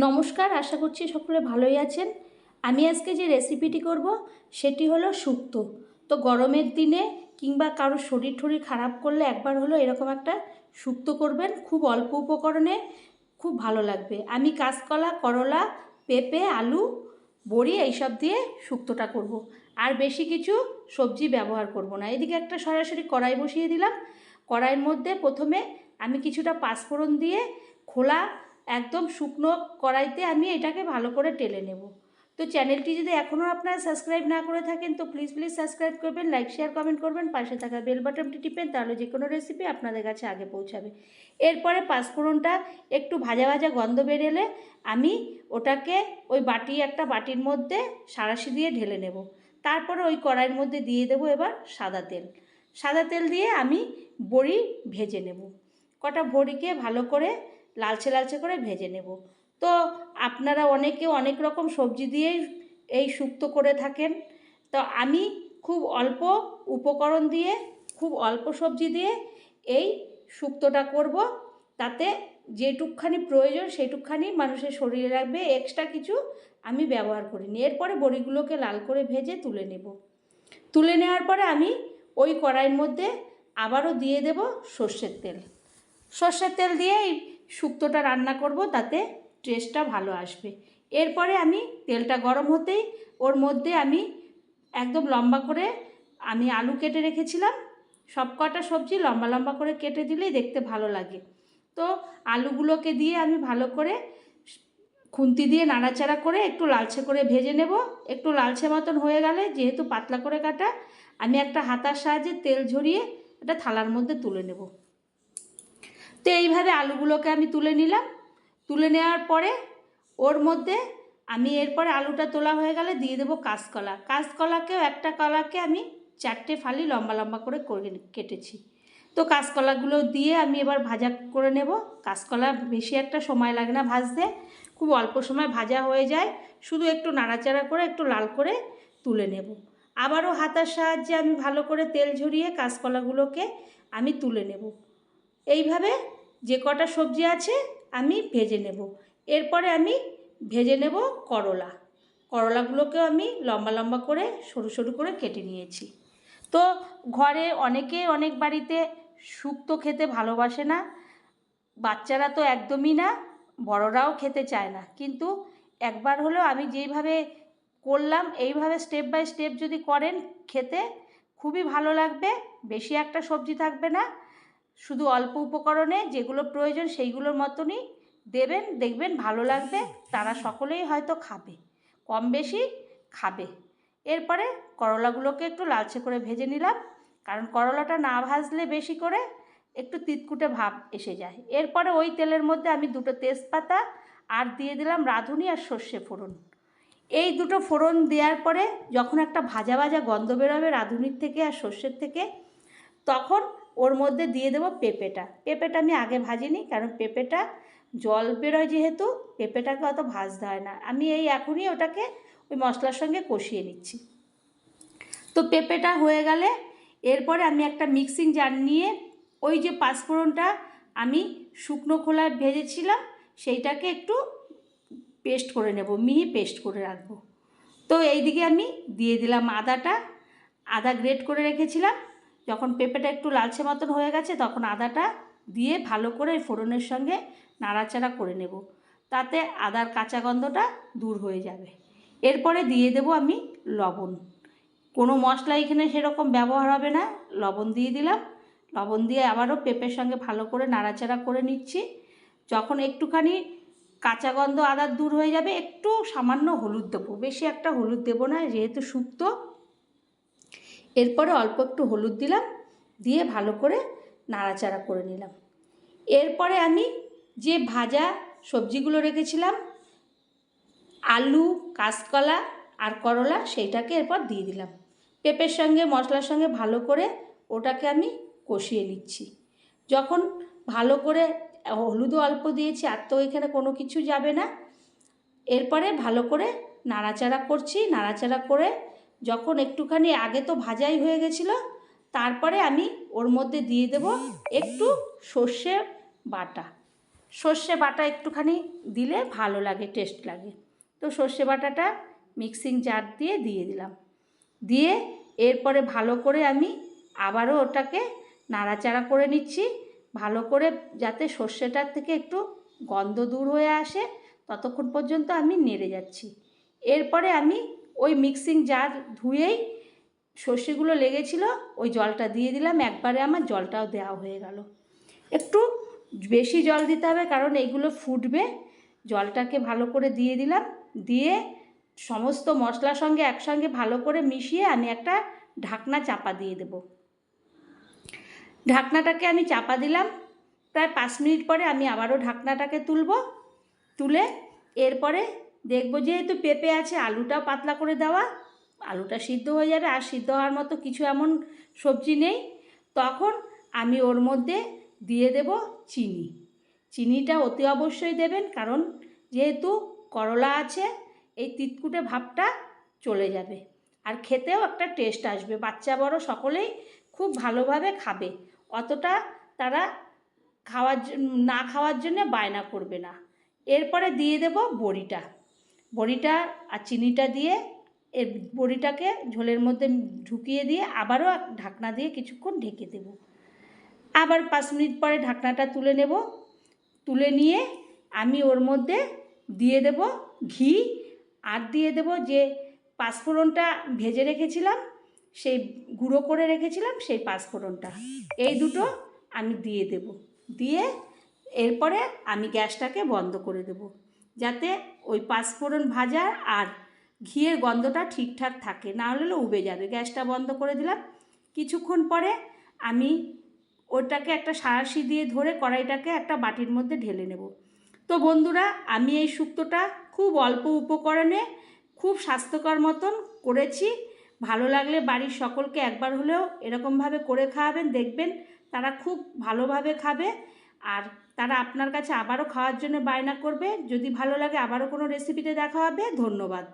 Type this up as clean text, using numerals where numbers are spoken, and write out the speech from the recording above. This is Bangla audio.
নমস্কার, আশা করছি সকলে ভালোই আছেন। আমি আজকে যে রেসিপিটি করব সেটি হলো শুক্তো। তো গরমের দিনে কিংবা কারোর শরীর টরীর খারাপ করলে একবার হলো এরকম একটা শুক্তো করবেন, খুব অল্প উপকরণে খুব ভালো লাগবে। আমি কাঁচকলা, করলা, পেঁপে, আলু, বড়ি এইসব দিয়ে শুক্তোটা করব। আর বেশি কিছু সবজি ব্যবহার করব না। এদিকে একটা সরাসরি কড়াই বসিয়ে দিলাম। কড়াইয়ের মধ্যে প্রথমে আমি কিছুটা পাঁচফোড়ন দিয়ে খোলা একদম শুকনো কড়াইতে আমি এটাকে ভালো করে টেলে নেব। তো চ্যানেলটি যদি এখনও আপনারা সাবস্ক্রাইব না করে থাকেন তো প্লিজ সাবস্ক্রাইব করবেন, লাইক শেয়ার কমেন্ট করবেন, পাশে থাকা বেল বাটনটি টিপেন, তাহলে যে কোনো রেসিপি আপনাদের কাছে আগে পৌঁছাবে। এরপরে পাঁচফোড়নটা একটু ভাজা ভাজা গন্ধ বেরোলে আমি ওটাকে ওই একটা বাটির মধ্যে সাঁড়াশি দিয়ে ঢেলে নেব। তারপরে ওই কড়াইয়ের মধ্যে দিয়ে দেবো এবার সাদা তেল দিয়ে আমি বড়ি ভেজে নেব। কটা বড়িকে ভালো করে লালচে লালচে করে ভেজে নেব। তো আপনারা অনেকে অনেক রকম সবজি দিয়েই এই শুক্তো করে থাকেন। তো আমি খুব অল্প উপকরণ দিয়ে, খুব অল্প সবজি দিয়ে এই শুক্তোটা করব। তাতে যেটুকখানি প্রয়োজন সেইটুকখানি মানুষের শরীরে রাখবে, এক্সট্রা কিছু আমি ব্যবহার করিনি। এরপরে বড়িগুলোকে লাল করে ভেজে তুলে নেব। তুলে নেওয়ার পরে আমি ওই কড়াইয়ের মধ্যে আবারও দিয়ে দেব সর্ষের তেল দিয়ে এই শুক্তোটা রান্না করব, তাতে টেস্টটা ভালো আসবে। এরপরে আমি তেলটা গরম হতেই ওর মধ্যে আমি একদম লম্বা করে আমি আলু কেটে রেখেছিলাম। সব কটা সবজি লম্বা লম্বা করে কেটে দিলেই দেখতে ভালো লাগে। তো আলুগুলোকে দিয়ে আমি ভালো করে খুন্তি দিয়ে নাড়াচাড়া করে একটু লালচে করে ভেজে নেব। একটু লালচে মতন হয়ে গেলে, যেহেতু পাতলা করে কাটা, আমি একটা হাতার সাহায্যে তেল ঝরিয়ে একটা থালার মধ্যে তুলে নেব। তো এইভাবে আলুগুলোকে আমি তুলে নিলাম। তুলে নেওয়ার পরে ওর মধ্যে আমি এরপরে আলুটা তোলা হয়ে গেলে দিয়ে দেবো কাঁচকলাকেও একটা কলাকে আমি 4টে ফালি লম্বা লম্বা করে কেটেছি। তো কাঁচকলাগুলো দিয়ে আমি এবার ভাজা করে নেব। কাঁচকলা বেশি একটা সময় লাগে না ভাজতে, খুব অল্প সময় ভাজা হয়ে যায়। শুধু একটু নাড়াচাড়া করে একটু লাল করে তুলে নেব। আবারও হাতার সাহায্যে আমি ভালো করে তেল ঝরিয়ে কাঁচকলাগুলোকে আমি তুলে নেব। এইভাবে যে কটা সবজি আছে আমি ভেজে নেব। এরপরে আমি ভেজে নেব করলাগুলোকেও আমি লম্বা লম্বা করে সরু সরু করে কেটে নিয়েছি। তো ঘরে অনেকে অনেক বাড়িতে শুক্তো খেতে ভালোবাসে না, বাচ্চারা তো একদমই না, বড়রাও খেতে চায় না। কিন্তু একবার হলেও আমি যেইভাবে করলাম এইভাবে স্টেপ বাই স্টেপ যদি করেন, খেতে খুবই ভালো লাগবে। বেশি একটা সবজি থাকবে না, শুধু অল্প উপকরণে যেগুলো প্রয়োজন সেইগুলোর মতনই দেবেন, দেখবেন ভালো লাগবে। তারা সকলেই হয়তো খাবে, কম বেশি খাবে। এরপরে করলাগুলোকে একটু লালচে করে ভেজে নিলাম, কারণ করলাটা না ভাজলে বেশি করে একটু তিতকুটে ভাব এসে যায়। এরপরে ওই তেলের মধ্যে আমি 2টো তেজপাতা আর দিয়ে দিলাম রাঁধুনি আর সর্ষে ফোড়ন। এই 2টো ফোড়ন দেওয়ার পরে যখন একটা ভাজা ভাজা গন্ধ বেরোবে রাঁধুনির থেকে আর সর্ষের থেকে, তখন ওর মধ্যে দিয়ে দেবো পেঁপেটা আমি আগে ভাজিনি, কারণ পেঁপেটা জল বেরোয় যেহেতু পেঁপেটাকে অত ভাজতে হয় না। আমি এখনই ওটাকে ওই মশলার সঙ্গে কষিয়ে নিচ্ছি। তো পেঁপেটা হয়ে গেলে এরপরে আমি একটা মিক্সিং জার নিয়ে ওই যে পাঁচফোড়নটা আমি শুকনো খোলায় ভেজেছিলাম সেইটাকে একটু পেস্ট করে নেব, মিহি পেস্ট করে রাখবো। তো এইদিকে আমি দিয়ে দিলাম আদা গ্রেট করে রেখেছিলাম। যখন পেঁপেটা একটু লালচে মতন হয়ে গেছে তখন আদাটা দিয়ে ভালো করে ফোড়নের সঙ্গে নাড়াচাড়া করে নেব, তাতে আদার কাঁচা গন্ধটা দূর হয়ে যাবে। এরপরে দিয়ে দেব আমি লবণ। কোনো মশলা এখানে সেরকম ব্যবহার হবে না, লবণ দিয়ে দিলাম। লবণ দিয়ে আবারও পেঁপের সঙ্গে ভালো করে নাড়াচাড়া করে নিচ্ছি। যখন একটুখানি কাঁচা গন্ধ আদার দূর হয়ে যাবে, একটু সামান্য হলুদ দেবো, বেশি একটা হলুদ দেবো না যেহেতু শুক্তো। এরপরে অল্প একটু হলুদ দিলাম, দিয়ে ভালো করে নাড়াচাড়া করে নিলাম। এরপরে আমি যে ভাজা সবজিগুলো রেখেছিলাম, আলু, কাঁচকলা আর করলা, সেইটাকে এরপর দিয়ে দিলাম। পেঁপের সঙ্গে মশলার সঙ্গে ভালো করে ওটাকে আমি কষিয়ে নিচ্ছি। যখন ভালো করে, হলুদও অল্প দিয়েছি, আর তো এখানে কোনো কিছু যাবে না। এরপরে ভালো করে নাড়াচাড়া করছি। নাড়াচাড়া করে যখন একটুখানি, আগে তো ভাজাই হয়ে গেছিলো, তারপরে আমি ওর মধ্যে দিয়ে দেব একটু সর্ষে বাটা। সর্ষে বাটা একটুখানি দিলে ভালো লাগে, টেস্ট লাগে। তো সর্ষে বাটাটা মিক্সিং জার দিয়ে দিলাম। দিয়ে এরপরে ভালো করে আমি আবারও ওটাকে নাড়াচাড়া করে নিচ্ছি, ভালো করে যাতে সর্ষেটার থেকে একটু গন্ধ দূর হয়ে আসে ততক্ষণ পর্যন্ত আমি নেড়ে যাচ্ছি। এরপরে আমি ওই মিক্সিং জার ধুয়েই সর্ষেগুলো লেগেছিল ওই জলটা দিয়ে দিলাম, একবারে আমার জলটাও দেওয়া হয়ে গেল। একটু বেশি জল দিতে হবে কারণ এইগুলো ফুটবে। জলটাকে ভালো করে দিয়ে দিলাম, দিয়ে সমস্ত মশলার সঙ্গে একসঙ্গে ভালো করে মিশিয়ে আমি একটা ঢাকনা চাপা দিয়ে দেব। ঢাকনাটাকে আমি চাপা দিলাম, প্রায় 5 মিনিট পরে আমি আবারও ঢাকনাটাকে তুলে এরপরে দেখব যেহেতু পেঁপে আছে, আলুটাও পাতলা করে দেওয়া, আলুটা সিদ্ধ হয়ে যাবে, আর সিদ্ধ হওয়ার মতো কিছু এমন সবজি নেই। তখন আমি ওর মধ্যে দিয়ে দেব চিনি। চিনিটা অতি অবশ্যই দেবেন কারণ যেহেতু করলা আছে, এই তিতকুটে ভাবটা চলে যাবে আর খেতেও একটা টেস্ট আসবে। বাচ্চা বড় সকলেই খুব ভালোভাবে খাবে, অতটা তারা না খাওয়ার জন্য বায়না করবে না। এরপরে দিয়ে দেব বড়িটা আর চিনিটা দিয়ে এর বড়িটাকে ঝোলের মধ্যে ঢুকিয়ে দিয়ে আবারও ঢাকনা দিয়ে কিছুক্ষণ ঢেকে দেব। আবার 5 মিনিট পরে ঢাকনাটা তুলে নেব। তুলে নিয়ে আমি ওর মধ্যে দিয়ে দেব ঘি, আর দিয়ে দেব যে পাঁচফোড়নটা ভেজে রেখেছিলাম, সেই গুঁড়ো করে রেখেছিলাম সেই পাঁচফোড়নটা, এই দুটো আমি দিয়ে দেব। দিয়ে এরপরে আমি গ্যাসটাকে বন্ধ করে দেব যাতে ওই পাঁচফোড়ন ভাজা আর ঘিয়ের গন্ধটা ঠিকঠাক থাকে, না হলে উবে যাবে। গ্যাসটা বন্ধ করে দিলাম। কিছুক্ষণ পরে আমি ওটাকে একটা সাঁড়াশি দিয়ে ধরে কড়াইটাকে একটা বাটির মধ্যে ঢেলে নেব। তো বন্ধুরা, আমি এই শুক্তোটা খুব অল্প উপকরণে খুব স্বাস্থ্যকর মতন করেছি। ভালো লাগলে বাড়ির সকলকে একবার হলেও এরকমভাবে করে খাওয়াবেন, দেখবেন তারা খুব ভালোভাবে খাবে আর তারা আপনার কাছে আবারও খাওয়ার জন্য বায়না করবে। যদি ভালো লাগে আবারও কোনো রেসিপিতে দেখা হবে। ধন্যবাদ।